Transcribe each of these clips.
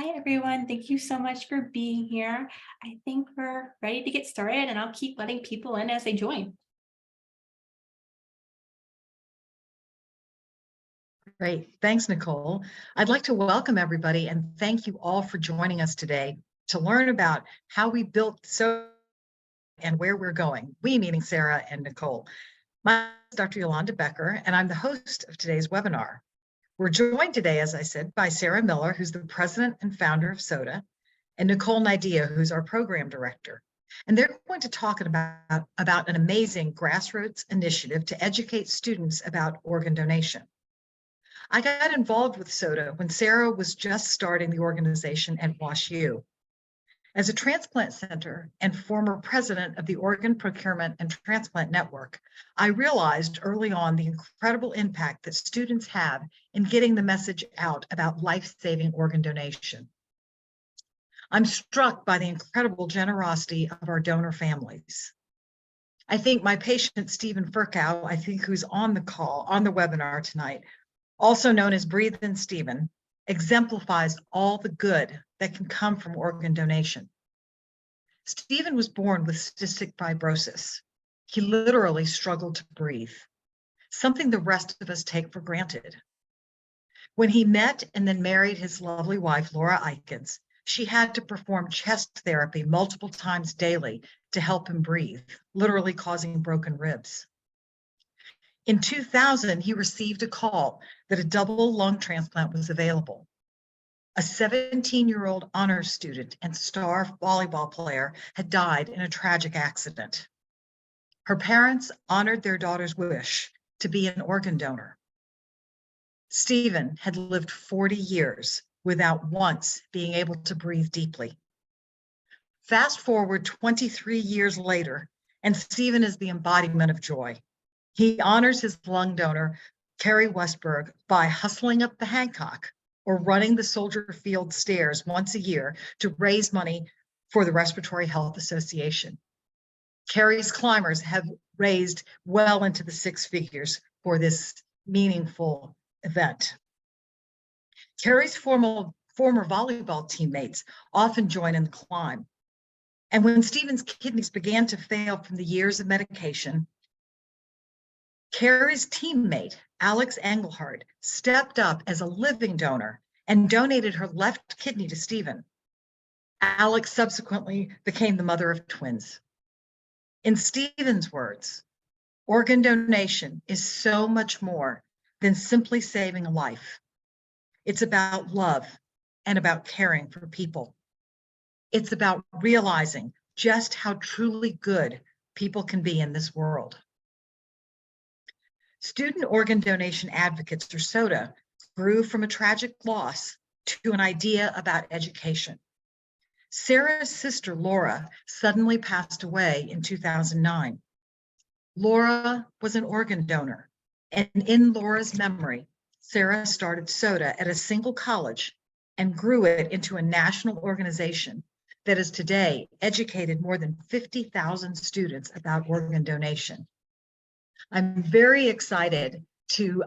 Hi, everyone. Thank you so much for being here. I think we're ready to get started, and I'll keep letting people in as they join. Great. Thanks, Nicole. I'd like to welcome everybody and thank you all for joining us today to learn about how we built so and where we're going. We meaning Sarah and Nicole. My name is Dr. Yolanda Becker, and I'm the host of today's webinar. We're joined today, as I said, by Sarah Miller, who's the president and founder of SOTA, and Nicole Nidia, who's our program director. And they're going to talk about an amazing grassroots initiative to educate students about organ donation. I got involved with SOTA when Sarah was just starting the organization at WashU. As a transplant center and former president of the Organ Procurement and Transplant Network, I realized early on the incredible impact that students have in getting the message out about life-saving organ donation. I'm struck by the incredible generosity of our donor families. I think my patient, Stephen Furkow, who's on the call, on the webinar tonight, also known as Breathe-In Stephen, exemplifies all the good that can come from organ donation. Stephen was born with cystic fibrosis. He literally struggled to breathe, something the rest of us take for granted. When he met and then married his lovely wife, Laura Eikens, she had to perform chest therapy multiple times daily to help him breathe, literally causing broken ribs. In 2000, he received a call that a double lung transplant was available. A 17-year-old honors student and star volleyball player had died in a tragic accident. Her parents honored their daughter's wish to be an organ donor. Stephen had lived 40 years without once being able to breathe deeply. Fast forward 23 years later, and Stephen is the embodiment of joy. He honors his lung donor, Carrie Westberg, by hustling up the Hancock or running the Soldier Field stairs once a year to raise money for the Respiratory Health Association. Carrie's climbers have raised well into the six figures for this meaningful event. Carrie's former volleyball teammates often join in the climb. And when Stephen's kidneys began to fail from the years of medication, Carrie's teammate, Alex Engelhardt, stepped up as a living donor and donated her left kidney to Stephen. Alex subsequently became the mother of twins. In Stephen's words, organ donation is so much more than simply saving a life. It's about love and about caring for people. It's about realizing just how truly good people can be in this world. Student Organ Donation Advocates, or SOTA, grew from a tragic loss to an idea about education. Sarah's sister, Laura, suddenly passed away in 2009. Laura was an organ donor, and in Laura's memory, Sarah started SOTA at a single college and grew it into a national organization that has today educated more than 50,000 students about organ donation. I'm very excited to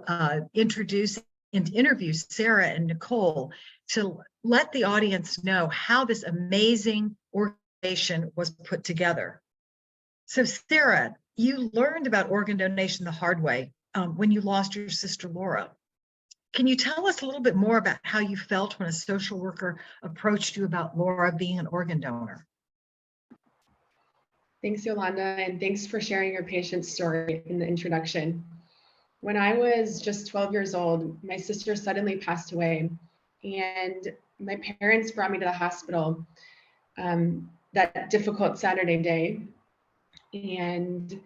introduce and interview Sarah and Nicole to let the audience know how this amazing organization was put together. So Sarah, you learned about organ donation the hard way when you lost your sister Laura. Can you tell us a little bit more about how you felt when a social worker approached you about Laura being an organ donor? Thanks, Yolanda, and thanks for sharing your patient's story in the introduction. When I was just 12 years old, my sister suddenly passed away, and my parents brought me to the hospital that difficult Saturday day, and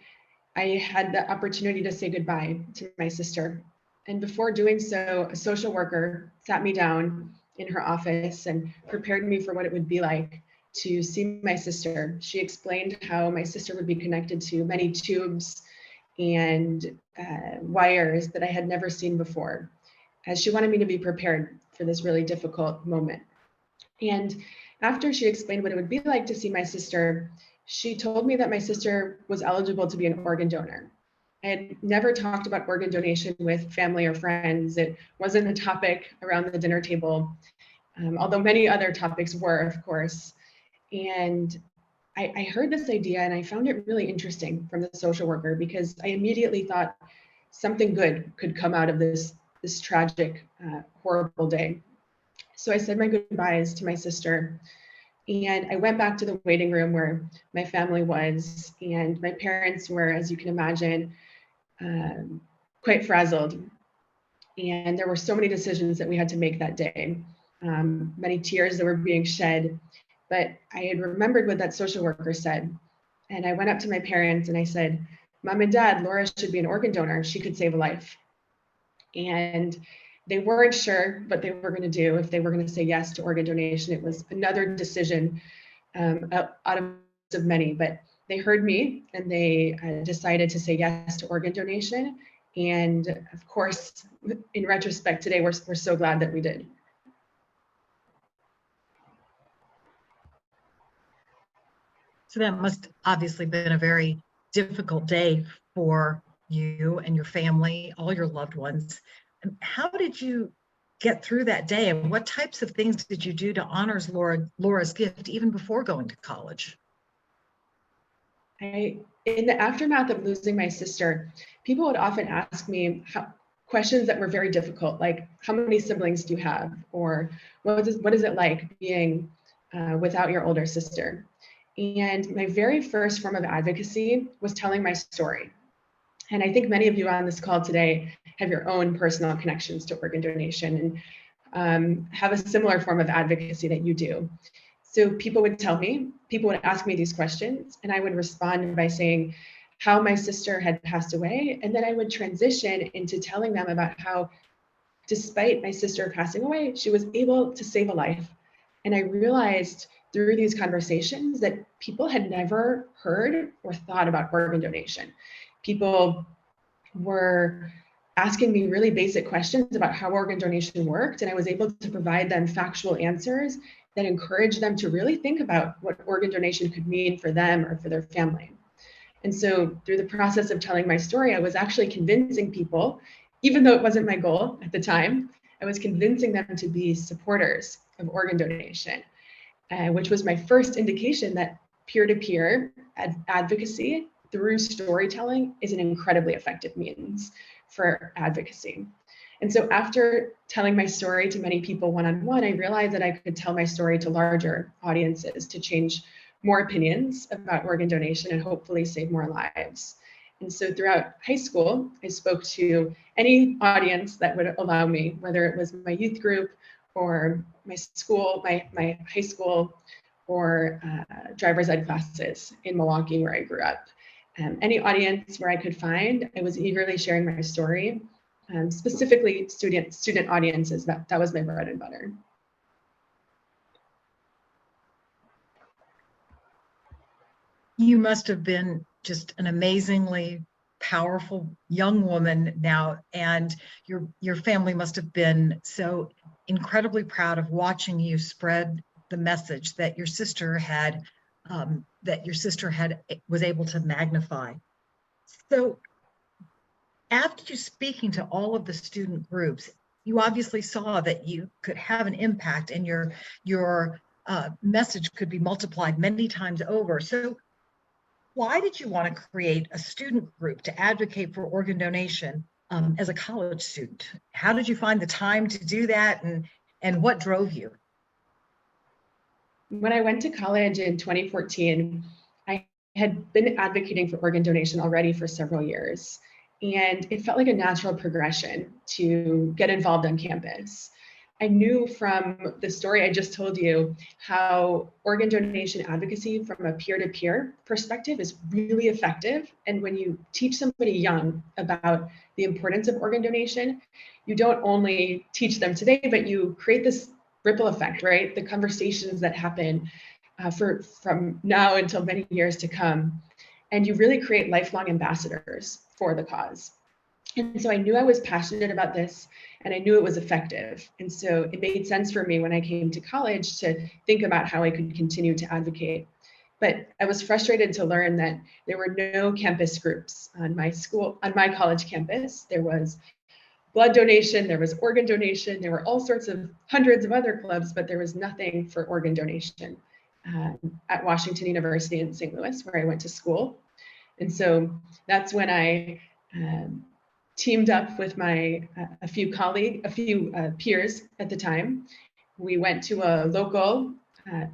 I had the opportunity to say goodbye to my sister. And before doing so, a social worker sat me down in her office and prepared me for what it would be like to see my sister. She explained how my sister would be connected to many tubes and wires that I had never seen before, as she wanted me to be prepared for this really difficult moment. And after she explained what it would be like to see my sister, she told me that my sister was eligible to be an organ donor. I had never talked about organ donation with family or friends. It wasn't a topic around the dinner table. although many other topics were, of course. And I heard this idea and I found it really interesting from the social worker, because I immediately thought something good could come out of this tragic, horrible day. So I said my goodbyes to my sister, and I went back to the waiting room where my family was, and my parents were, as you can imagine, quite frazzled. And there were so many decisions that we had to make that day, many tears that were being shed. But I had remembered what that social worker said. And I went up to my parents and I said, Mom and Dad, Laura should be an organ donor. She could save a life. And they weren't sure what they were going to do, if they were going to say yes to organ donation. It was another decision out of many, but they heard me and they decided to say yes to organ donation. And of course, in retrospect today, we're so glad that we did. So that must obviously been a very difficult day for you and your family, all your loved ones. And how did you get through that day? And what types of things did you do to honor Laura's gift even before going to college? In the aftermath of losing my sister, people would often ask me questions that were very difficult, like how many siblings do you have? Or what is it like being without your older sister? And my very first form of advocacy was telling my story. And I think many of you on this call today have your own personal connections to organ donation and have a similar form of advocacy that you do. So people would ask me these questions, and I would respond by saying how my sister had passed away. And then I would transition into telling them about how, despite my sister passing away, she was able to save a life. And I realized through these conversations that people had never heard or thought about organ donation. People were asking me really basic questions about how organ donation worked, and I was able to provide them factual answers that encouraged them to really think about what organ donation could mean for them or for their family. And so through the process of telling my story, I was actually convincing people, even though it wasn't my goal at the time, I was convincing them to be supporters of organ donation, which was my first indication that peer-to-peer advocacy through storytelling is an incredibly effective means for advocacy. And so after telling my story to many people one-on-one, I realized that I could tell my story to larger audiences to change more opinions about organ donation and hopefully save more lives. And so throughout high school, I spoke to any audience that would allow me, whether it was my youth group or my school, my high school, or driver's ed classes in Milwaukee where I grew up. Any audience where I could find, I was eagerly sharing my story, specifically student audiences. That was my bread and butter. You must have been just an amazingly powerful young woman now, and your family must have been so incredibly proud of watching you spread the message that your sister was able to magnify. So after you speaking to all of the student groups, you obviously saw that you could have an impact and your message could be multiplied many times over. So why did you want to create a student group to advocate for organ donation as a college student? How did you find the time to do that, and what drove you? When I went to college in 2014, I had been advocating for organ donation already for several years, and it felt like a natural progression to get involved on campus. I knew from the story I just told you how organ donation advocacy from a peer-to-peer perspective is really effective. And when you teach somebody young about the importance of organ donation, you don't only teach them today, but you create this ripple effect, right? The conversations that happen from now until many years to come. And you really create lifelong ambassadors for the cause. And so I knew I was passionate about this, and I knew it was effective. And so it made sense for me when I came to college to think about how I could continue to advocate. But I was frustrated to learn that there were no campus groups on my college campus. There was blood donation, there was organ donation, there were all sorts of hundreds of other clubs, but there was nothing for organ donation at Washington University in St. Louis, where I went to school. And so that's when I teamed up with my a few peers at the time. We went to a local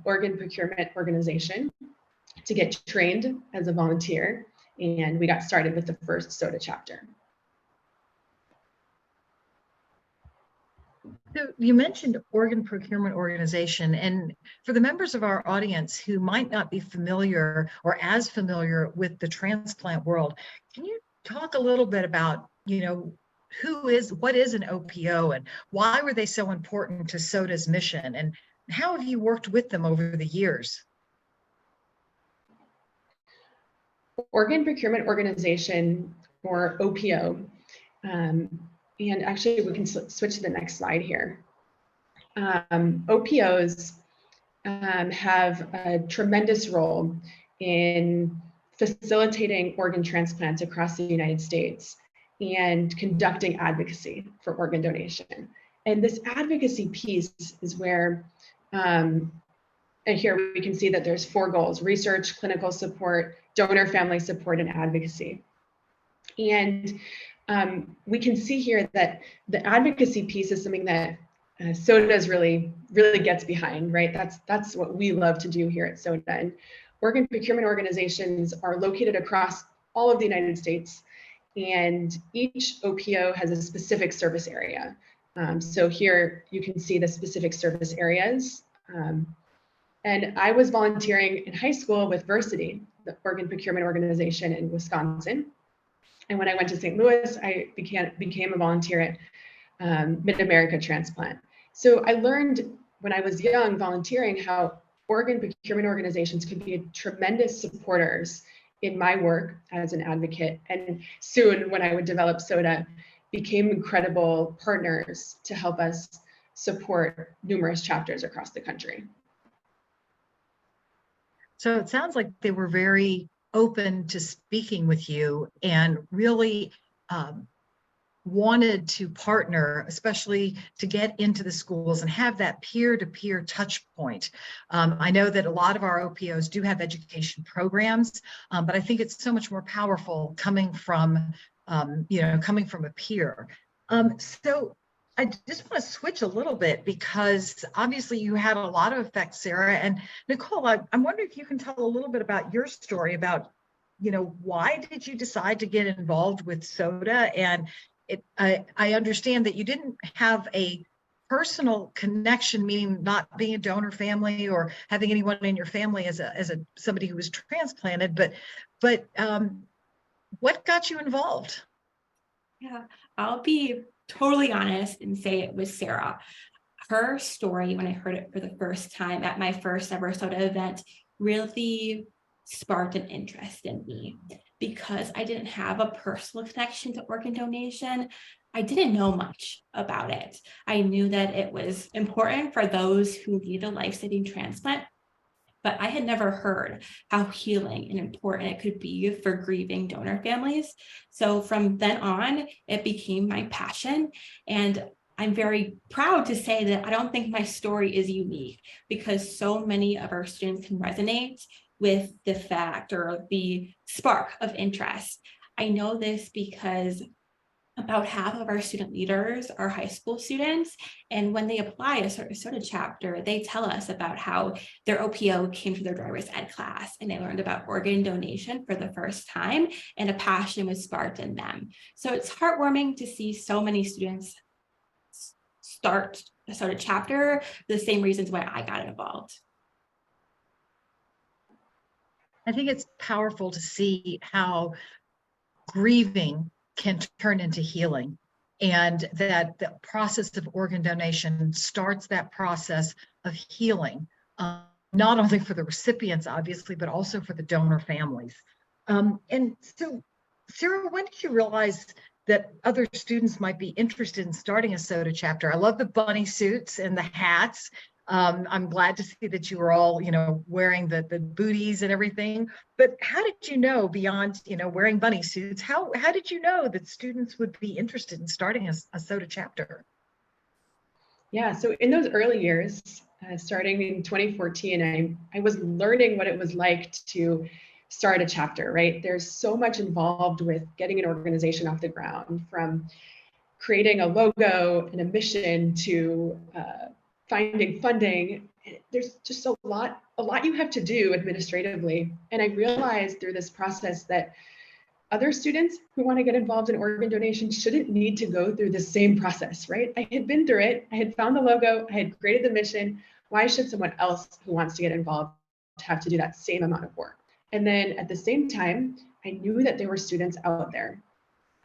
organ procurement organization to get trained as a volunteer, and we got started with the first SOTA chapter. So you mentioned organ procurement organization, and for the members of our audience who might not be familiar or as familiar with the transplant world, can you talk a little bit about, what is an OPO and why were they so important to SOTA's mission, and how have you worked with them over the years? Organ Procurement Organization, or OPO, and actually we can switch to the next slide here. OPOs have a tremendous role in facilitating organ transplants across the United States and conducting advocacy for organ donation. And this advocacy piece is where, and here we can see that there's 4 goals: research, clinical support, donor family support, and advocacy. And we can see here that the advocacy piece is something that SOTA really gets behind, right? That's what we love to do here at SOTA. And organ procurement organizations are located across all of the United States, and each OPO has a specific service area. So here you can see the specific service areas. And I was volunteering in high school with Versity, the organ procurement organization in Wisconsin. And when I went to St. Louis, I became a volunteer at Mid-America Transplant. So I learned when I was young volunteering how organ procurement organizations could be tremendous supporters in my work as an advocate. And soon, when I would develop SOTA, became incredible partners to help us support numerous chapters across the country. So it sounds like they were very open to speaking with you and really wanted to partner, especially to get into the schools and have that peer-to-peer touch point. I know that a lot of our OPOs do have education programs, but I think it's so much more powerful coming from a peer. So I just want to switch a little bit, because obviously you had a lot of effects, Sarah. And Nicole, I'm wondering if you can tell a little bit about your story about, why did you decide to get involved with SOTA? And I understand that you didn't have a personal connection, meaning not being a donor family or having anyone in your family as somebody who was transplanted, but what got you involved? Yeah, I'll be totally honest and say it was Sarah. Her story, when I heard it for the first time at my first ever SOTA event, really sparked an interest in me, because I didn't have a personal connection to organ donation. I didn't know much about it. I knew that it was important for those who need a life-saving transplant, but I had never heard how healing and important it could be for grieving donor families. So from then on, it became my passion. And I'm very proud to say that I don't think my story is unique, because so many of our students can resonate with the fact or the spark of interest. I know this because about half of our student leaders are high school students. And when they apply a SOTA chapter, they tell us about how their OPO came to their driver's ed class and they learned about organ donation for the first time, and a passion was sparked in them. So it's heartwarming to see so many students start a SOTA chapter for the same reasons why I got involved. I think it's powerful to see how grieving can turn into healing, and that the process of organ donation starts that process of healing, not only for the recipients, obviously, but also for the donor families. And so, Sarah, when did you realize that other students might be interested in starting a SOTA chapter? I love the bunny suits and the hats. I'm glad to see that you were all, wearing the booties and everything. But how did you know, beyond, wearing bunny suits, how did you know that students would be interested in starting a SOTA chapter? Yeah, so in those early years, starting in 2014, I was learning what it was like to start a chapter, right? There's so much involved with getting an organization off the ground, from creating a logo and a mission to finding funding. There's just a lot you have to do administratively. And I realized through this process that other students who want to get involved in organ donation shouldn't need to go through the same process, right? I had been through it. I had found the logo. I had created the mission. Why should someone else who wants to get involved have to do that same amount of work? And then at the same time, I knew that there were students out there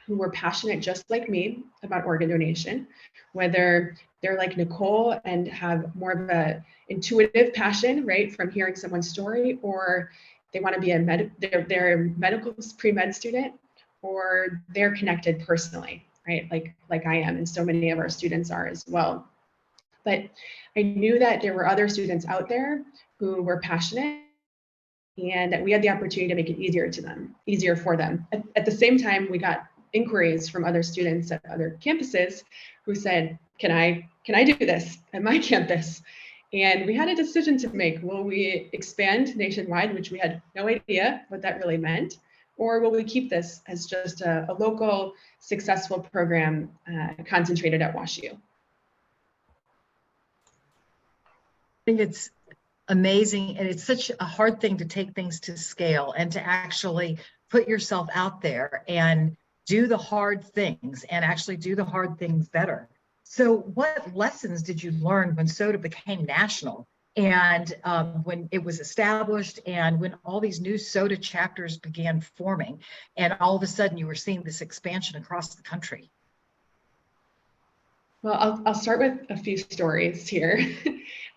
who were passionate just like me about organ donation, whether they're like Nicole and have more of a intuitive passion, right, from hearing someone's story, or they want to be they're a medical pre-med student, or they're connected personally, right, like I am, and so many of our students are as well. But I knew that there were other students out there who were passionate, and that we had the opportunity to make it easier for them. At the same time, we got inquiries from other students at other campuses who said, can I do this at my campus? And we had a decision to make. Will we expand nationwide, which we had no idea what that really meant, or will we keep this as just a local successful program concentrated at WashU? I think it's amazing, and it's such a hard thing to take things to scale and to actually put yourself out there and do the hard things and actually do the hard things better. So what lessons did you learn when SOTA became national, and when it was established, and when all these new SOTA chapters began forming, and all of a sudden you were seeing this expansion across the country? Well, I'll start with a few stories here.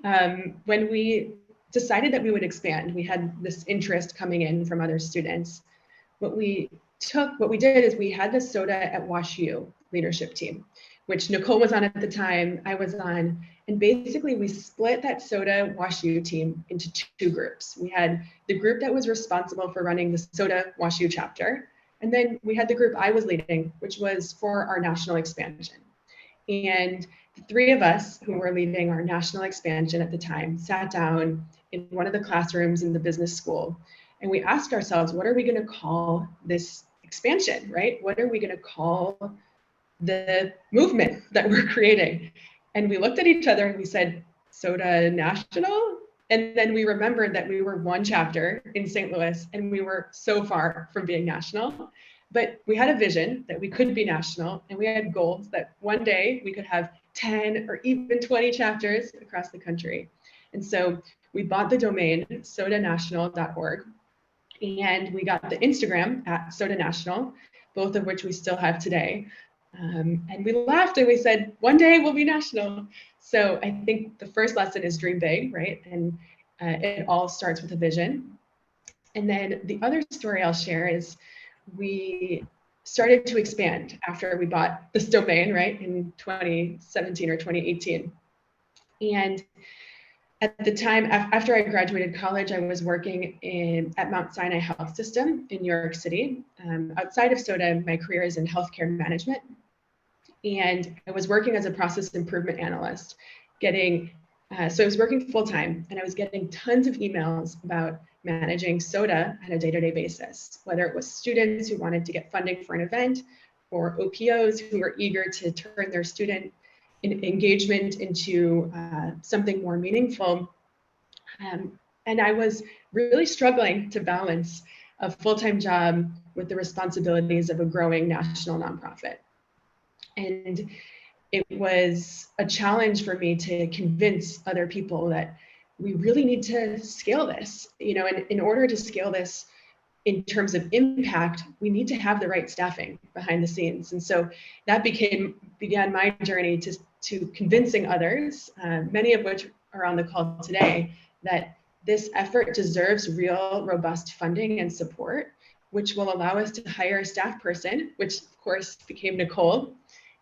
When we decided that we would expand, we had this interest coming in from other students. What we did is we had the SOTA at WashU leadership team, which Nicole was on at the time, I was on, and basically we split that SOTA WashU team into two groups. We had the group that was responsible for running the SOTA WashU chapter, and then we had the group I was leading, which was for our national expansion. And the three of us who were leading our national expansion at the time sat down in one of the classrooms in the business school, and we asked ourselves, what are we going to call this expansion, right? What are we going to call the movement that we're creating? And we looked at each other and we said, SOTA National? And then we remembered that we were one chapter in St. Louis and we were so far from being national. But we had a vision that we could be national, and we had goals that one day we could have 10 or even 20 chapters across the country. And so we bought the domain sotanational.org, and we got the Instagram at SOTA National, both of which we still have today. And we laughed and we said, one day we'll be national. So I think the first lesson is dream big, right? And it all starts with a vision. And then the other story I'll share is we started to expand after we bought this domain, right, in 2017 or 2018. And at the time, after I graduated college, I was working at Mount Sinai Health System in New York City. Outside of SOTA, my career is in healthcare management. And I was working as a process improvement analyst, so I was working full time, and I was getting tons of emails about managing SOTA on a day-to-day basis, whether it was students who wanted to get funding for an event, or OPOs who were eager to turn their student engagement into something more meaningful. And I was really struggling to balance a full-time job with the responsibilities of a growing national nonprofit. And it was a challenge for me to convince other people that we really need to scale this, and in order to scale this in terms of impact, we need to have the right staffing behind the scenes. And so that began my journey to convincing others, many of which are on the call today, that this effort deserves real, robust funding and support, which will allow us to hire a staff person, which of course became Nicole,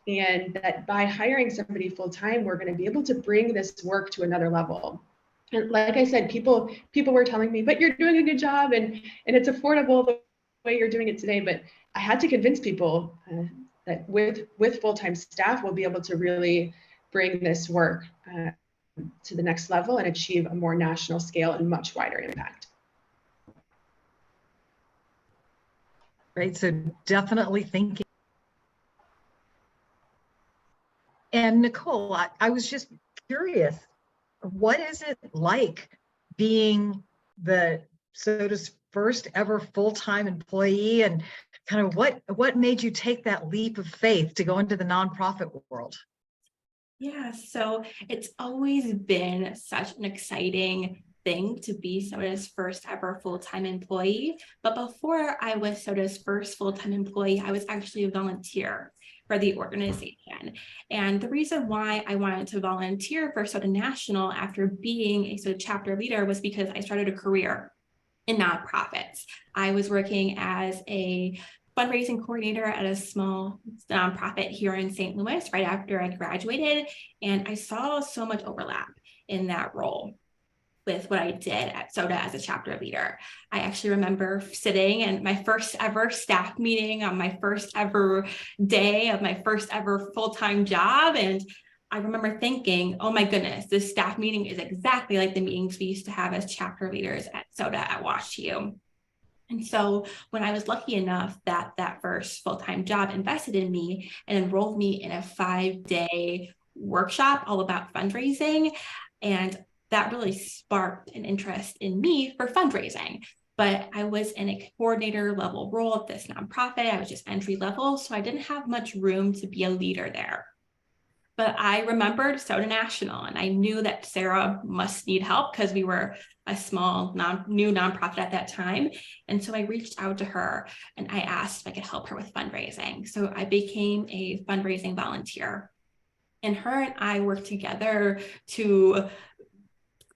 And that by hiring somebody full-time, we're going to be able to bring this work to another level. And like I said, people were telling me, but you're doing a good job and it's affordable the way you're doing it today. But I had to convince people that with full-time staff, we'll be able to really bring this work to the next level and achieve a more national scale and much wider impact. Right, so definitely thinking. And Nicole, I was just curious, what is it like being the SOTA's first ever full-time employee, and kind of what made you take that leap of faith to go into the nonprofit world? Yeah, so it's always been such an exciting thing to be SOTA's first ever full-time employee. But before I was SOTA's first full-time employee, I was actually a volunteer for the organization. And the reason why I wanted to volunteer for SOTA National after being a SOTA chapter leader was because I started a career in nonprofits. I was working as a fundraising coordinator at a small nonprofit here in St. Louis right after I graduated, and I saw so much overlap in that role with what I did at SOTA as a chapter leader. I actually remember sitting in my first ever staff meeting on my first ever day of my first ever full-time job, and I remember thinking, oh my goodness, this staff meeting is exactly like the meetings we used to have as chapter leaders at SOTA at WashU. And so when I was lucky enough that that first full-time job invested in me and enrolled me in a 5-day workshop all about fundraising, and that really sparked an interest in me for fundraising. But I was in a coordinator level role at this nonprofit. I was just entry level, so I didn't have much room to be a leader there. But I remembered SOTA National, and I knew that Sarah must need help because we were a small new nonprofit at that time. And so I reached out to her and I asked if I could help her with fundraising. So I became a fundraising volunteer. And her and I worked together to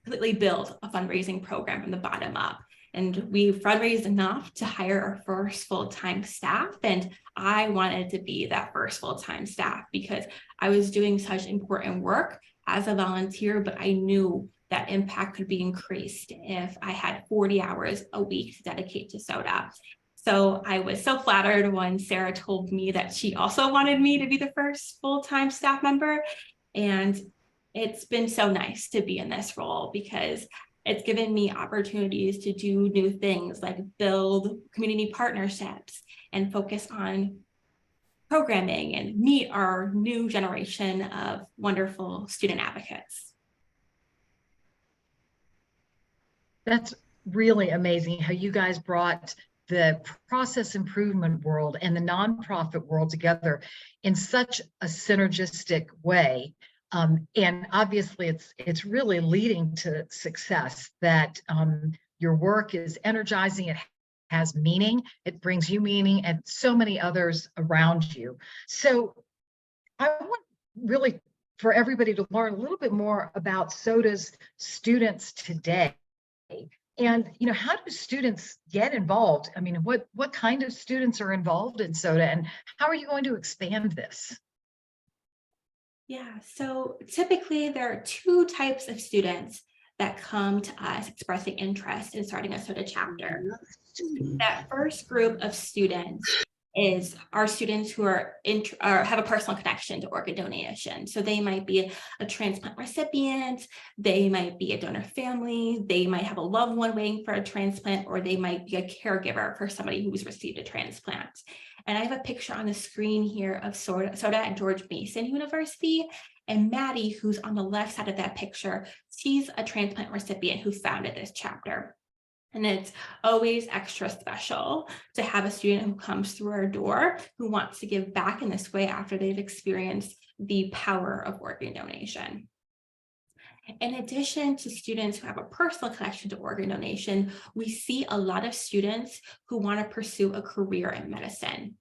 completely build a fundraising program from the bottom up. And we fundraised enough to hire our first full-time staff. And I wanted to be that first full-time staff because I was doing such important work as a volunteer, but I knew that impact could be increased if I had 40 hours a week to dedicate to SOTA. So I was so flattered when Sarah told me that she also wanted me to be the first full-time staff member. And it's been so nice to be in this role because it's given me opportunities to do new things like build community partnerships and focus on programming and meet our new generation of wonderful student advocates. That's really amazing how you guys brought the process improvement world and the nonprofit world together in such a synergistic way. And obviously it's really leading to success, that your work is energizing, it has meaning, it brings you meaning and so many others around you. So I want really for everybody to learn a little bit more about SOTA's students today. And how do students get involved? I mean, what kind of students are involved in SOTA, and how are you going to expand this? Yeah, so typically there are two types of students that come to us expressing interest in starting a SOTA chapter. That first group of students is our students who are have a personal connection to organ donation. So they might be a transplant recipient, they might be a donor family, they might have a loved one waiting for a transplant, or they might be a caregiver for somebody who's received a transplant. And I have a picture on the screen here of SOTA at George Mason University. And Maddie, who's on the left side of that picture, she's a transplant recipient who founded this chapter. And it's always extra special to have a student who comes through our door who wants to give back in this way after they've experienced the power of organ donation. In addition to students who have a personal connection to organ donation, we see a lot of students who want to pursue a career in medicine.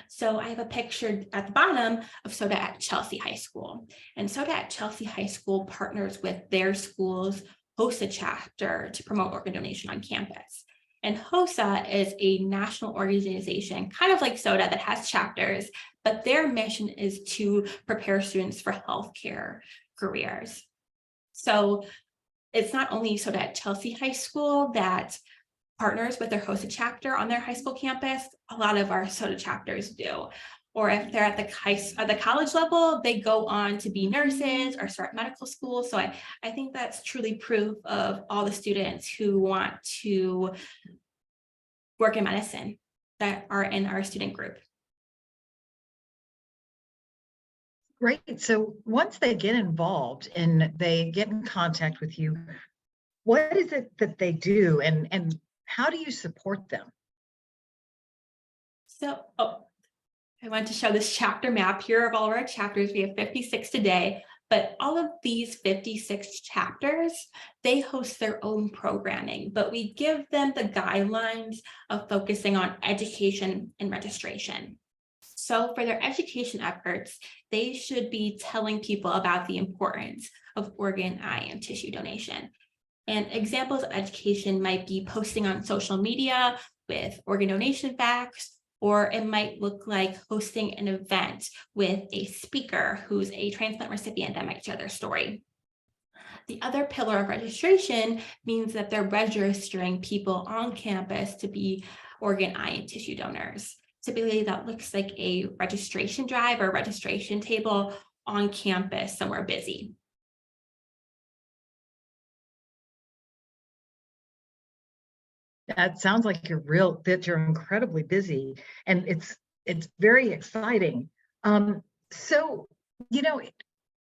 So I have a picture at the bottom of SOTA at Chelsea High School. And SOTA at Chelsea High School partners with their school's hosted chapter to promote organ donation on campus. And HOSA is a national organization, kind of like SOTA, that has chapters, but their mission is to prepare students for healthcare careers. So it's not only SOTA at Chelsea High School that partners with their HOSA chapter on their high school campus. A lot of our SOTA chapters do. Or if they're at the college level, they go on to be nurses or start medical school. So I think that's truly proof of all the students who want to work in medicine that are in our student group. Great. So once they get involved and they get in contact with you, what is it that they do and how do you support them? So, I want to show this chapter map here of all of our chapters. We have 56 today, but all of these 56 chapters, they host their own programming, but we give them the guidelines of focusing on education and registration. So for their education efforts, they should be telling people about the importance of organ, eye, and tissue donation. And examples of education might be posting on social media with organ donation facts, or it might look like hosting an event with a speaker who's a transplant recipient that might share their story. The other pillar of registration means that they're registering people on campus to be organ, eye, and tissue donors. Typically, that looks like a registration drive or registration table on campus somewhere busy. That sounds like you're incredibly busy, and it's very exciting. So, you know,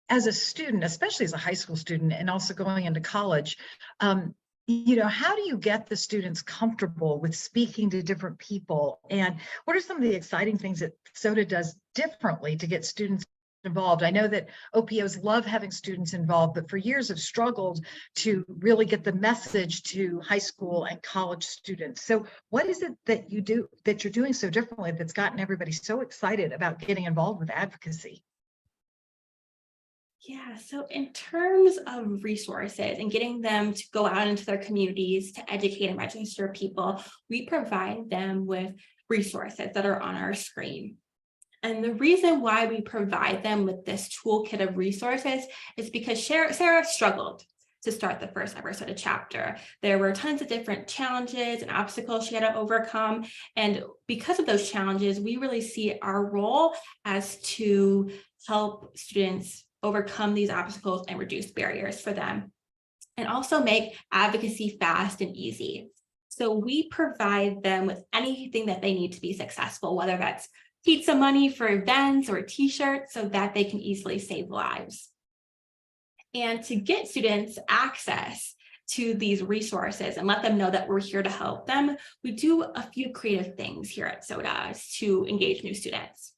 as a student, especially as a high school student and also going into college, how do you get the students comfortable with speaking to different people? And what are some of the exciting things that SOTA does differently to get students involved? I know that OPOs love having students involved, but for years have struggled to really get the message to high school and college students. So what is it that you're doing so differently that's gotten everybody so excited about getting involved with advocacy? Yeah, so in terms of resources and getting them to go out into their communities to educate and register people, we provide them with resources that are on our screen. And the reason why we provide them with this toolkit of resources is because Sarah struggled to start the first ever SOTA chapter. There were tons of different challenges and obstacles she had to overcome. And because of those challenges, we really see our role as to help students overcome these obstacles and reduce barriers for them, and also make advocacy fast and easy. So we provide them with anything that they need to be successful, whether that's pizza money for events or t-shirts, so that they can easily save lives. And to get students access to these resources and let them know that we're here to help them, we do a few creative things here at SOTA to engage new students.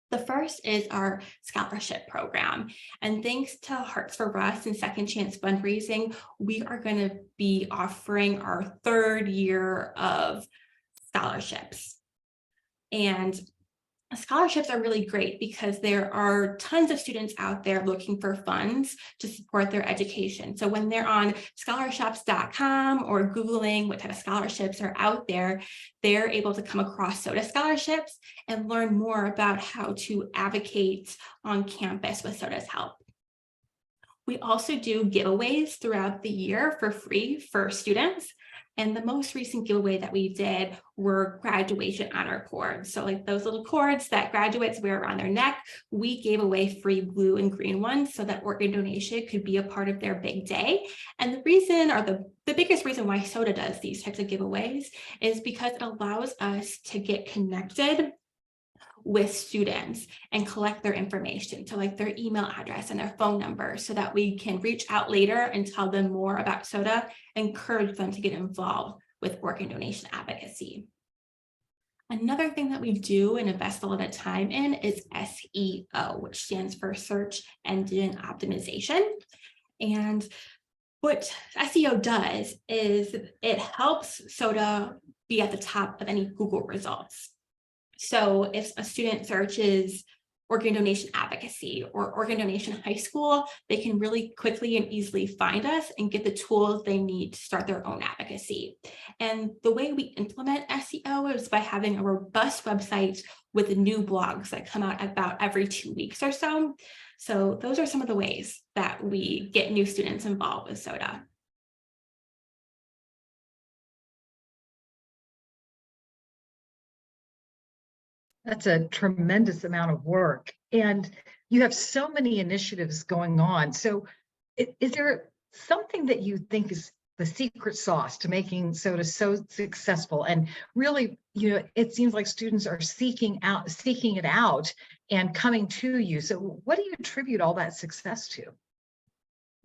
The first is our scholarship program. And thanks to Hearts for Russ and Second Chance Fundraising, we are going to be offering our third year of scholarships. And scholarships are really great because there are tons of students out there looking for funds to support their education. So when they're on scholarships.com or Googling what type of scholarships are out there, they're able to come across SOTA scholarships and learn more about how to advocate on campus with SOTA's help. We also do giveaways throughout the year for free for students. And the most recent giveaway that we did were graduation honor cords. So like those little cords that graduates wear around their neck, we gave away free blue and green ones so that organ donation could be a part of their big day. And the reason, or the biggest reason why SOTA does these types of giveaways is because it allows us to get connected with students and collect their information, so like their email address and their phone number, so that we can reach out later and tell them more about SOTA, encourage them to get involved with organ donation advocacy. Another thing that we do and invest a lot of time in is SEO, which stands for Search Engine Optimization. And what SEO does is it helps SOTA be at the top of any Google results. So if a student searches organ donation advocacy or organ donation high school, they can really quickly and easily find us and get the tools they need to start their own advocacy. And the way we implement SEO is by having a robust website with new blogs that come out about every 2 weeks or so. So those are some of the ways that we get new students involved with SOTA. That's a tremendous amount of work. And you have so many initiatives going on. So is there something that you think is the secret sauce to making SOTA so successful? And really, it seems like students are seeking it out and coming to you. So what do you attribute all that success to?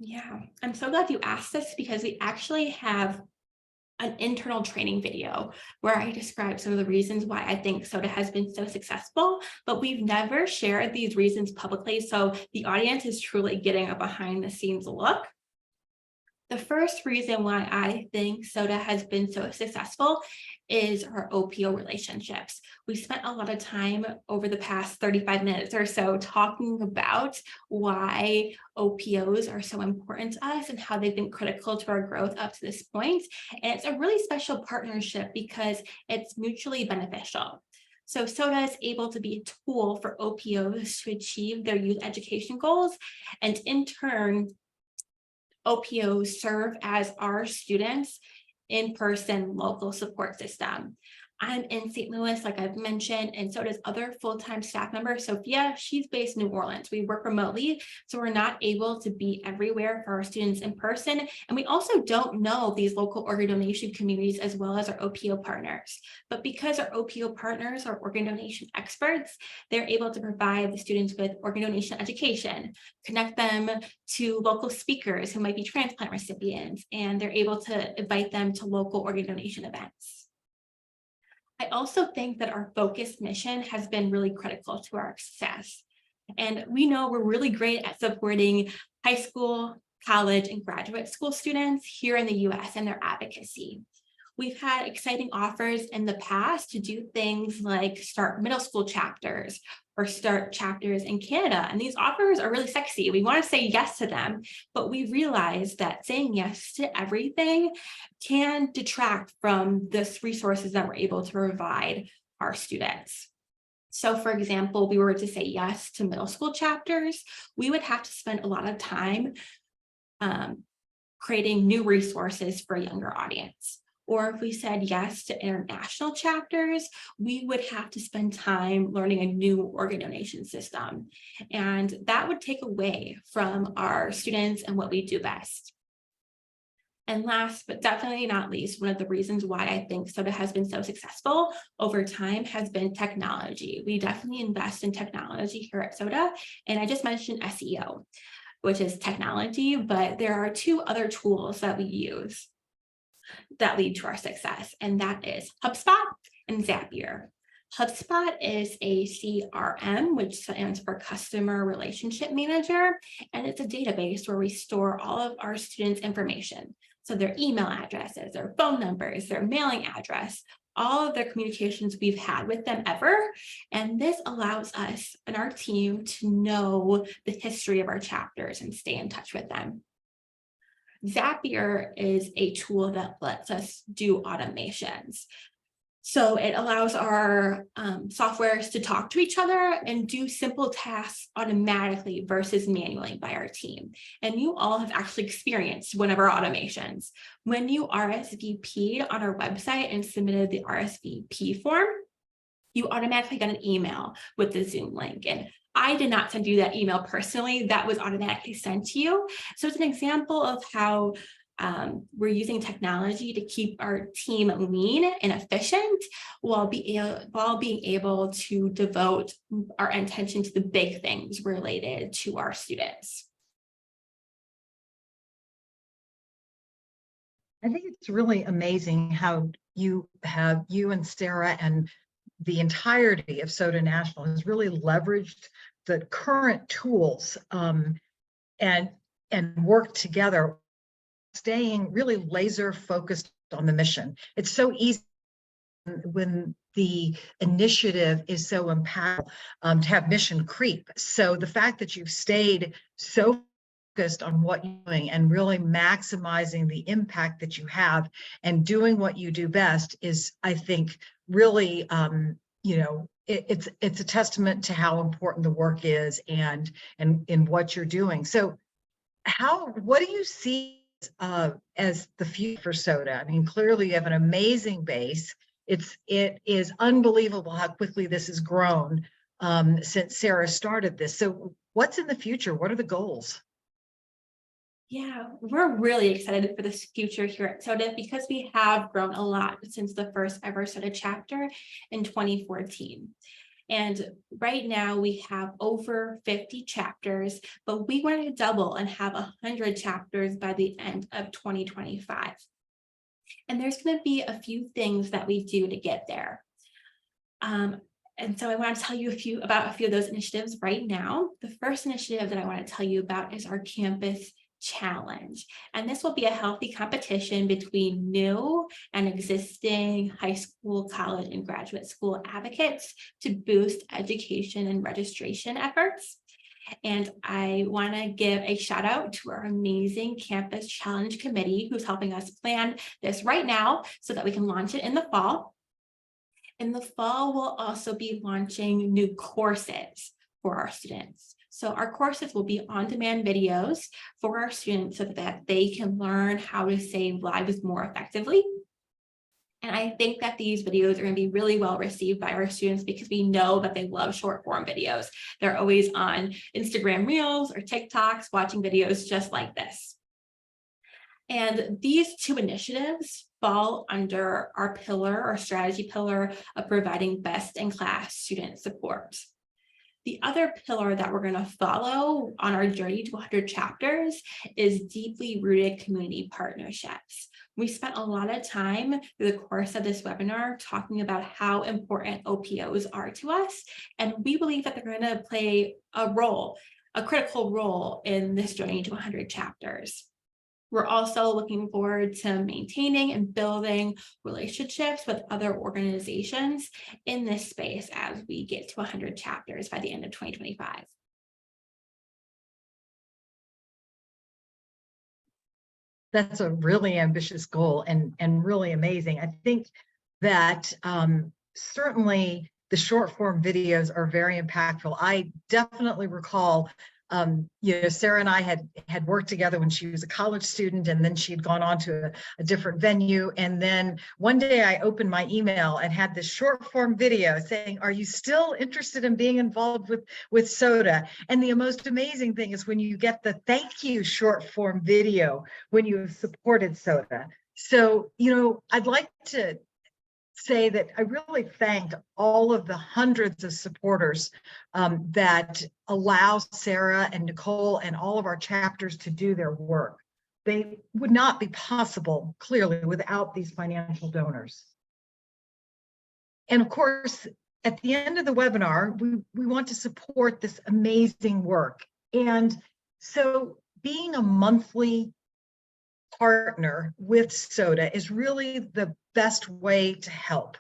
Yeah, I'm so glad you asked this because we actually have an internal training video where I describe some of the reasons why I think SOTA has been so successful, but we've never shared these reasons publicly. So the audience is truly getting a behind the scenes look. The first reason why I think SOTA has been so successful is our OPO relationships. We spent a lot of time over the past 35 minutes or so talking about why OPOs are so important to us and how they've been critical to our growth up to this point. And it's a really special partnership because it's mutually beneficial. So SOTA is able to be a tool for OPOs to achieve their youth education goals, and in turn, OPOs serve as our students' in-person local support system. I'm in St. Louis, like I've mentioned, and so does other full-time staff member, Sophia. She's based in New Orleans. We work remotely, so we're not able to be everywhere for our students in person. And we also don't know these local organ donation communities as well as our OPO partners. But because our OPO partners are organ donation experts, they're able to provide the students with organ donation education, connect them to local speakers who might be transplant recipients, and they're able to invite them to local organ donation events. I also think that our focused mission has been really critical to our success. And we know we're really great at supporting high school, college, and graduate school students here in the US and their advocacy. We've had exciting offers in the past to do things like start middle school chapters or start chapters in Canada. And these offers are really sexy. We want to say yes to them, but we realize that saying yes to everything can detract from the resources that we're able to provide our students. So for example, we were to say yes to middle school chapters, we would have to spend a lot of time creating new resources for a younger audience. Or if we said yes to international chapters, we would have to spend time learning a new organ donation system. And that would take away from our students and what we do best. And last, but definitely not least, one of the reasons why I think SOTA has been so successful over time has been technology. We definitely invest in technology here at SOTA. And I just mentioned SEO, which is technology, but there are two other tools that we use that lead to our success, and that is HubSpot and Zapier. HubSpot is a CRM, which stands for Customer Relationship Manager, and it's a database where we store all of our students' information. So their email addresses, their phone numbers, their mailing address, all of the communications we've had with them ever. And this allows us and our team to know the history of our chapters and stay in touch with them. Zapier is a tool that lets us do automations. So it allows our softwares to talk to each other and do simple tasks automatically versus manually by our team. And you all have actually experienced one of our automations. When you RSVP'd on our website and submitted the RSVP form, you automatically got an email with the Zoom link. And I did not send you that email personally, that was automatically sent to you. So it's an example of how we're using technology to keep our team lean and efficient while being able to devote our attention to the big things related to our students. I think it's really amazing how you and Sarah and the entirety of SOTA National has really leveraged the current tools and worked together, staying really laser focused on the mission. It's so easy when the initiative is so impactful, to have mission creep. So the fact that you've stayed so focused on what you're doing and really maximizing the impact that you have and doing what you do best is, I think, really, it's a testament to how important the work is and in what you're doing. So what do you see as the future for SOTA? I mean, clearly you have an amazing base. It is unbelievable how quickly this has grown since Sarah started this. So what's in the future? What are the goals? Yeah, we're really excited for this future here at SOTA because we have grown a lot since the first ever SOTA chapter in 2014. And right now we have over 50 chapters, but we want to double and have 100 chapters by the end of 2025. And there's going to be a few things that we do to get there. And so I want to tell you about a few of those initiatives right now. The first initiative that I want to tell you about is our campus challenge. And this will be a healthy competition between new and existing high school, college, and graduate school advocates to boost education and registration efforts. And I want to give a shout out to our amazing campus challenge committee who's helping us plan this right now so that we can launch it in the fall. In the fall, we'll also be launching new courses for our students. So our courses will be on-demand videos for our students so that they can learn how to save lives more effectively. And I think that these videos are going to be really well received by our students because we know that they love short form videos. They're always on Instagram Reels or TikToks watching videos just like this. And these two initiatives fall under our strategy pillar of providing best-in-class student support. The other pillar that we're going to follow on our journey to 100 chapters is deeply rooted community partnerships. We spent a lot of time through the course of this webinar talking about how important OPOs are to us, and we believe that they're going to play a critical role in this journey to 100 chapters. We're also looking forward to maintaining and building relationships with other organizations in this space as we get to 100 chapters by the end of 2025. That's a really ambitious goal and really amazing. I think that certainly the short form videos are very impactful. I definitely recall Sarah and I had worked together when she was a college student, and then she'd gone on to a different venue. And then one day I opened my email and had this short form video saying, "Are you still interested in being involved with SOTA?" And the most amazing thing is when you get the thank you short form video when you have supported SOTA. So, I'd like to say that I really thank all of the hundreds of supporters that allow Sarah and Nicole and all of our chapters to do their work. They would not be possible, clearly, without these financial donors. And of course, at the end of the webinar, we want to support this amazing work. And so being a monthly partner with SOTA is really the best way to help.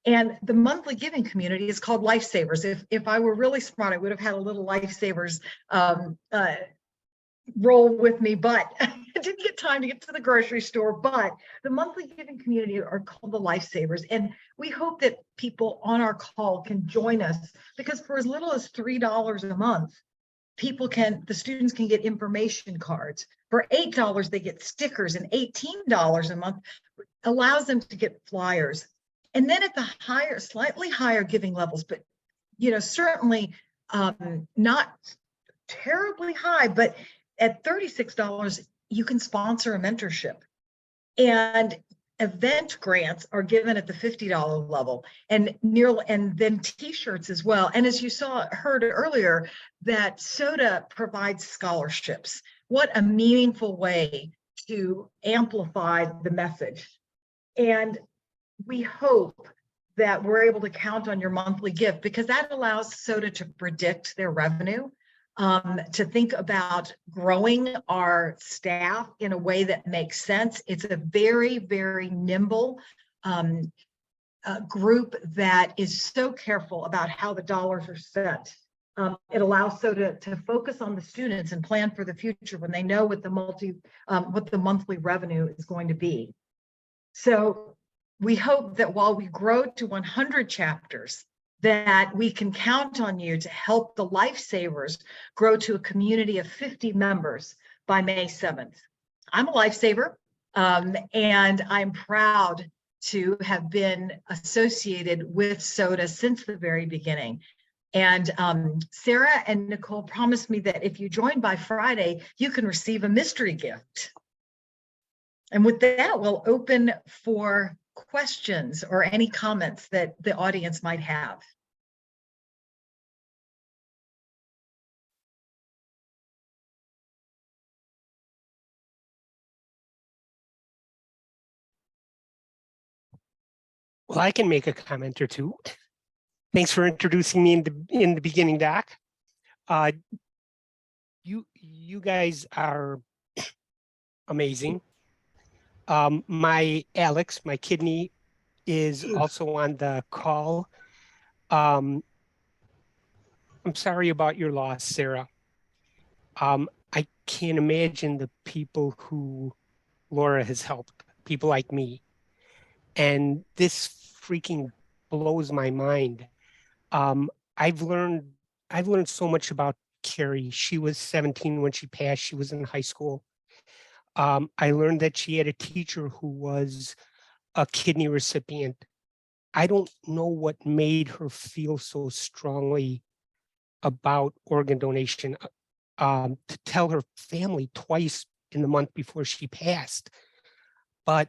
And the monthly giving community is called Lifesavers. If I were really smart, I would have had a little Lifesavers roll with me, but I didn't get time to get to the grocery store. But the monthly giving community are called the Lifesavers. And we hope that people on our call can join us, because for as little as $3 a month, the students can get information cards. For $8, they get stickers, and $18 a month allows them to get flyers. And then at the slightly higher giving levels, but certainly not terribly high, but at $36, you can sponsor a mentorship. And event grants are given at the $50 level, and then t-shirts as well. And as you heard earlier, that SOTA provides scholarships. What a meaningful way to amplify the message. And we hope that we're able to count on your monthly gift, because that allows SOTA to predict their revenue, to think about growing our staff in a way that makes sense. It's a very, very nimble group that is so careful about how the dollars are set. It allows SOTA to focus on the students and plan for the future when they know what the monthly revenue is going to be. So we hope that while we grow to 100 chapters, that we can count on you to help the Lifesavers grow to a community of 50 members by May 7th. I'm a Lifesaver, and I'm proud to have been associated with SOTA since the very beginning. And Sarah and Nicole promised me that if you join by Friday, you can receive a mystery gift. And with that, we'll open for questions or any comments that the audience might have. Well, I can make a comment or two. Thanks for introducing me in the beginning, Doc. You guys are amazing. My Alex, my kidney, is also on the call. I'm sorry about your loss, Sarah. I can't imagine the people who Laura has helped, people like me. And this freaking blows my mind. I've learned so much about Carrie. She was 17 when she passed. She was in high school. I learned that she had a teacher who was a kidney recipient. I don't know what made her feel so strongly about organ donation, to tell her family twice in the month before she passed. But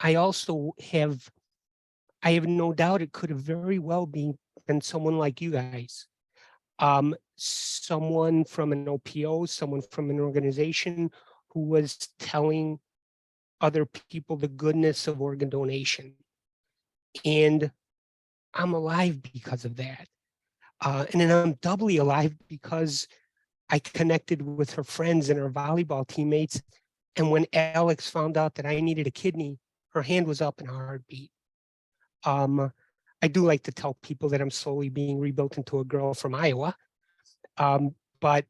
I also have no doubt it could have very well been someone like you guys. Someone from an OPO, someone from an organization who was telling other people the goodness of organ donation. And I'm alive because of that. And then I'm doubly alive because I connected with her friends and her volleyball teammates. And when Alex found out that I needed a kidney, her hand was up in a heartbeat. I do like to tell people that I'm slowly being rebuilt into a girl from Iowa. But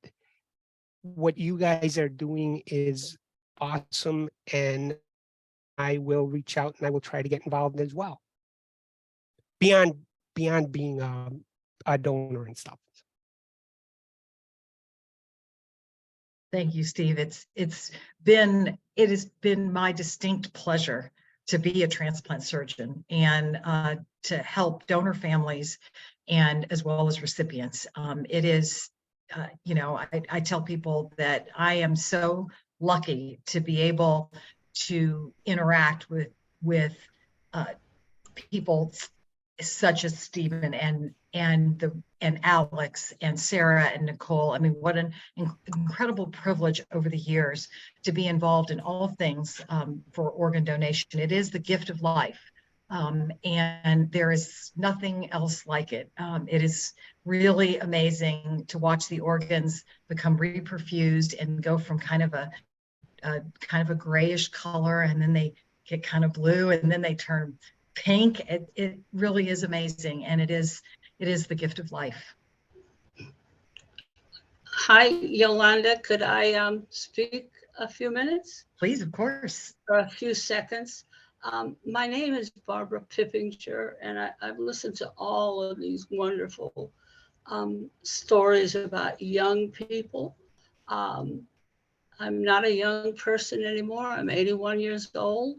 what you guys are doing is awesome, and I will reach out and I will try to get involved as well. Beyond being a donor and stuff. Thank you, Steve. It has been my distinct pleasure to be a transplant surgeon and to help donor families and as well as recipients. It is, I tell people that I am so lucky to be able to interact with people such as Stephen and Alex and Sarah and Nicole. I mean, what an incredible privilege over the years to be involved in all things for organ donation. It is the gift of life, and there is nothing else like it. It is really amazing to watch the organs become reperfused and go from kind of a grayish color, and then they get kind of blue, and then they turn pink. It really is amazing, and it is the gift of life. Hi, Yolanda. Could I speak a few minutes? Please, of course. For a few seconds. My name is Barbara Pippinger, and I've listened to all of these wonderful stories about young people. I'm not a young person anymore. I'm 81 years old.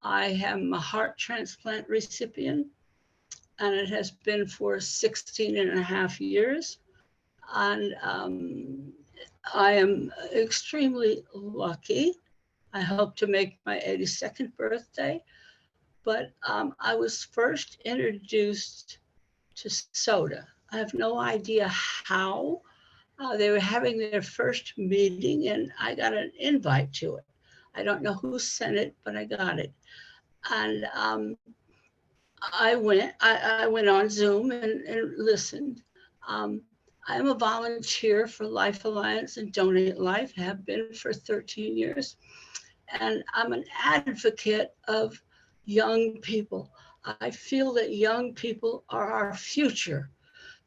I am a heart transplant recipient, and it has been for 16 and a half years. And I am extremely lucky. I hope to make my 82nd birthday. But I was first introduced to SOTA. I have no idea how. They were having their first meeting, and I got an invite to it. I don't know who sent it, but I got it. And I went on Zoom and listened. I am a volunteer for Life Alliance and Donate Life, have been for 13 years. And I'm an advocate of young people. I feel that young people are our future.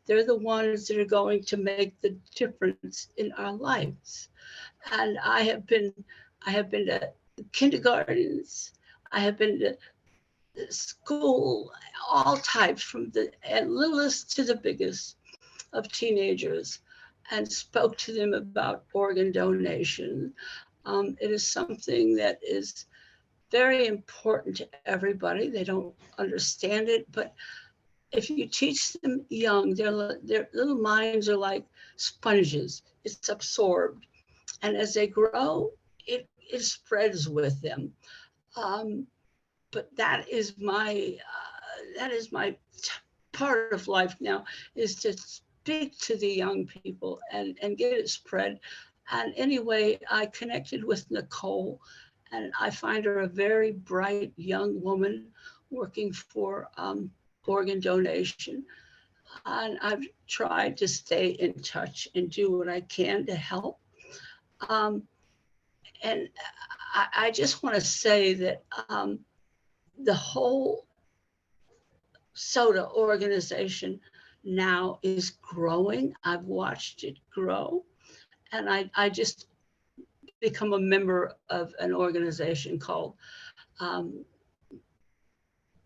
They're the ones that are going to make the difference in our lives. And I have been to kindergartens. I have been to school, all types, from the littlest to the biggest of teenagers, and spoke to them about organ donation. It is something that is very important to everybody. They don't understand it, but if you teach them young, their little minds are like sponges. It's absorbed, and as they grow, it spreads with them. Um, but that is my part of life now, is to speak to the young people and get it spread. And anyway, I connected with Nicole, and I find her a very bright young woman working for organ donation. And I've tried to stay in touch and do what I can to help. Um, and I just want to say that the whole SOTA organization now is growing. I've watched it grow. And I just become a member of an organization called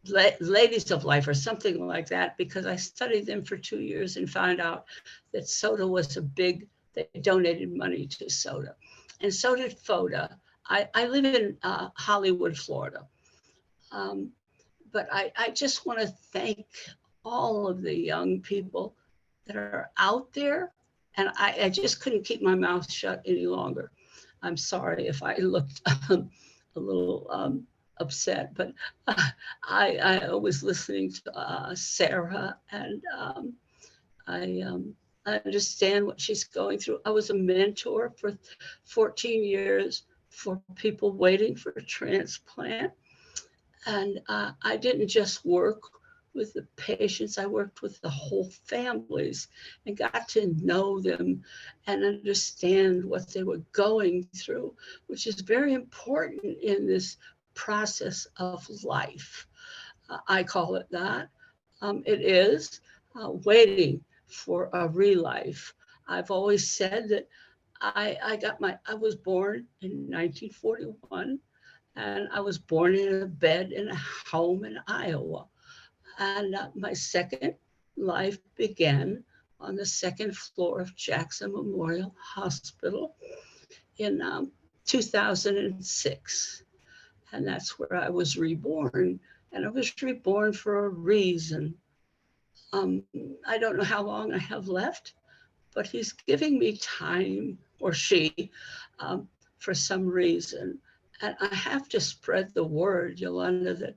Ladies of Life or something like that, because I studied them for 2 years and found out that SOTA was they donated money to SOTA. And so did FOTA. I live in Hollywood, Florida. But I just want to thank all of the young people that are out there. And I just couldn't keep my mouth shut any longer. I'm sorry if I looked a little upset, but I was listening to Sarah, and I understand what she's going through. I was a mentor for 14 years for people waiting for a transplant. And I didn't just work with the patients, I worked with the whole families and got to know them and understand what they were going through, which is very important in this process of life. I call it that. It is waiting for a re-life. I've always said that I was born in 1941. And I was born in a bed in a home in Iowa. And my second life began on the second floor of Jackson Memorial Hospital in 2006. And that's where I was reborn. And I was reborn for a reason. I don't know how long I have left, but he's giving me time, or she, for some reason. And I have to spread the word, Yolanda, that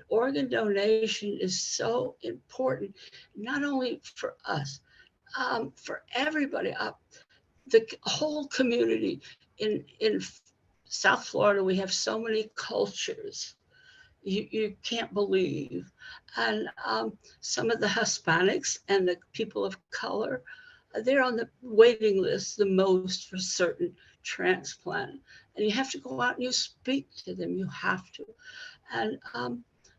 organ donation is so important, not only for us, for everybody. The whole community in South Florida, we have so many cultures. You can't believe. And some of the Hispanics and the people of color, they're on the waiting list the most for certain transplant. And you have to go out and you speak to them. You have to. And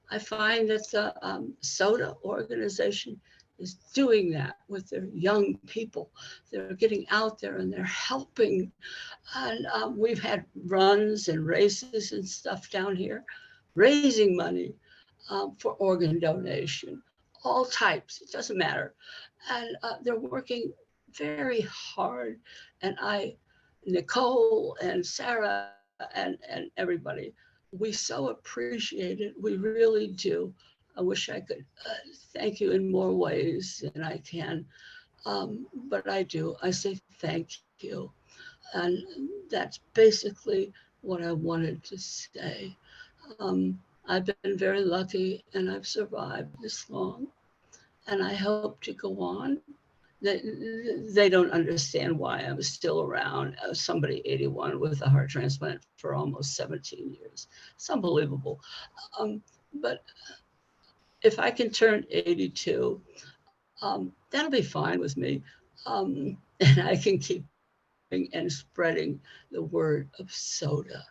I find that the SOTA organization is doing that with their young people. They're getting out there and they're helping. And we've had runs and races and stuff down here, raising money for organ donation, all types, it doesn't matter. And they're working very hard. And Nicole and Sarah and everybody, we so appreciate it. We really do. I wish I could thank you in more ways than I can. But I do. I say thank you. And that's basically what I wanted to say. I've been very lucky and I've survived this long. And I hope to go on. They don't understand why I'm still around. Somebody 81 with a heart transplant for almost 17 years. It's unbelievable. But if I can turn 82, that'll be fine with me. And I can keep and spreading the word of SOTA.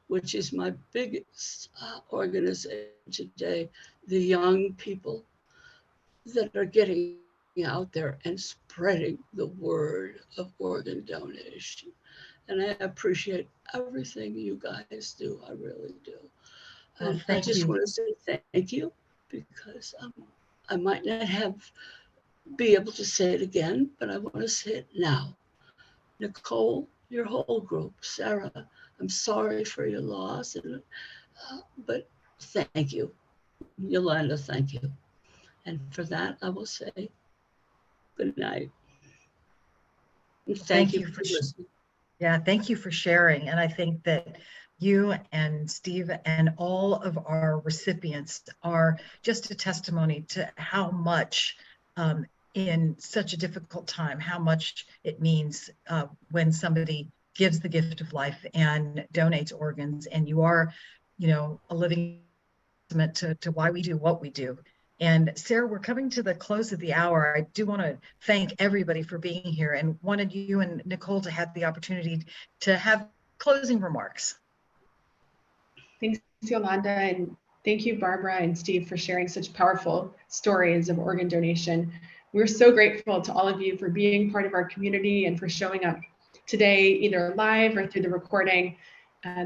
which is my biggest organization today, the young people that are getting out there and spreading the word of organ donation. And I appreciate everything you guys do. I really do. Well, And I thank just you. want to say thank you, because I might not be able to say it again, but I want to say it now. Nicole, your whole group, Sarah, I'm sorry for your loss, but thank you. Yolanda, thank you. And for that, I will say good night. And thank you for listening. Yeah, thank you for sharing. And I think that you and Steve and all of our recipients are just a testimony to how much in such a difficult time, how much it means when somebody gives the gift of life and donates organs. And you are, a living testament to why we do what we do. And Sarah, we're coming to the close of the hour. I do want to thank everybody for being here and wanted you and Nicole to have the opportunity to have closing remarks. Thanks, Yolanda, and thank you, Barbara and Steve, for sharing such powerful stories of organ donation. We're so grateful to all of you for being part of our community and for showing up today, either live or through the recording.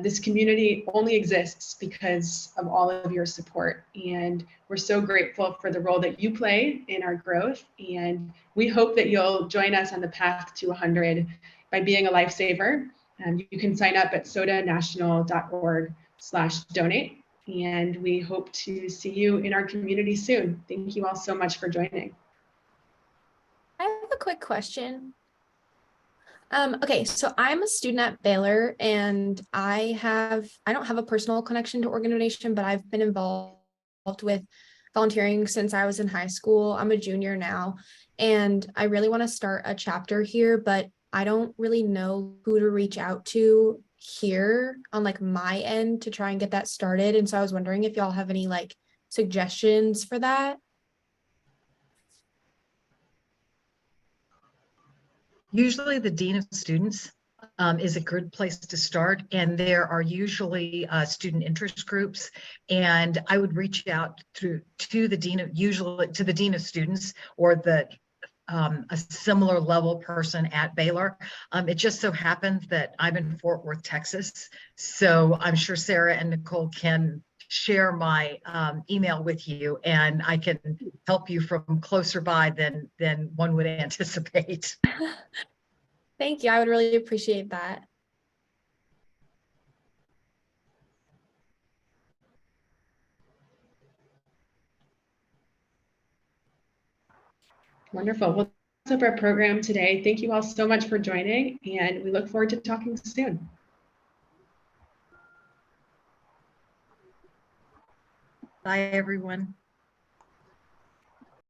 This community only exists because of all of your support, and we're so grateful for the role that you play in our growth, and we hope that you'll join us on the path to 100 by being a lifesaver. You can sign up at sodanational.org/donate, and we hope to see you in our community soon. Thank you all so much for joining. I have a quick question. Okay, so I'm a student at Baylor, and I don't have a personal connection to organ donation, but I've been involved with volunteering since I was in high school. I'm a junior now, and I really want to start a chapter here, but I don't really know who to reach out to here on like my end to try and get that started. And so I was wondering if y'all have any like suggestions for that. Usually the Dean of Students is a good place to start. And there are usually student interest groups. And I would reach out to the Dean of Students or a similar level person at Baylor. It just so happens that I'm in Fort Worth, Texas. So I'm sure Sarah and Nicole can share my email with you, and I can help you from closer by than one would anticipate. Thank you. I would really appreciate that. Wonderful. Well, that's up our program today. Thank you all so much for joining, and we look forward to talking soon. Bye, everyone.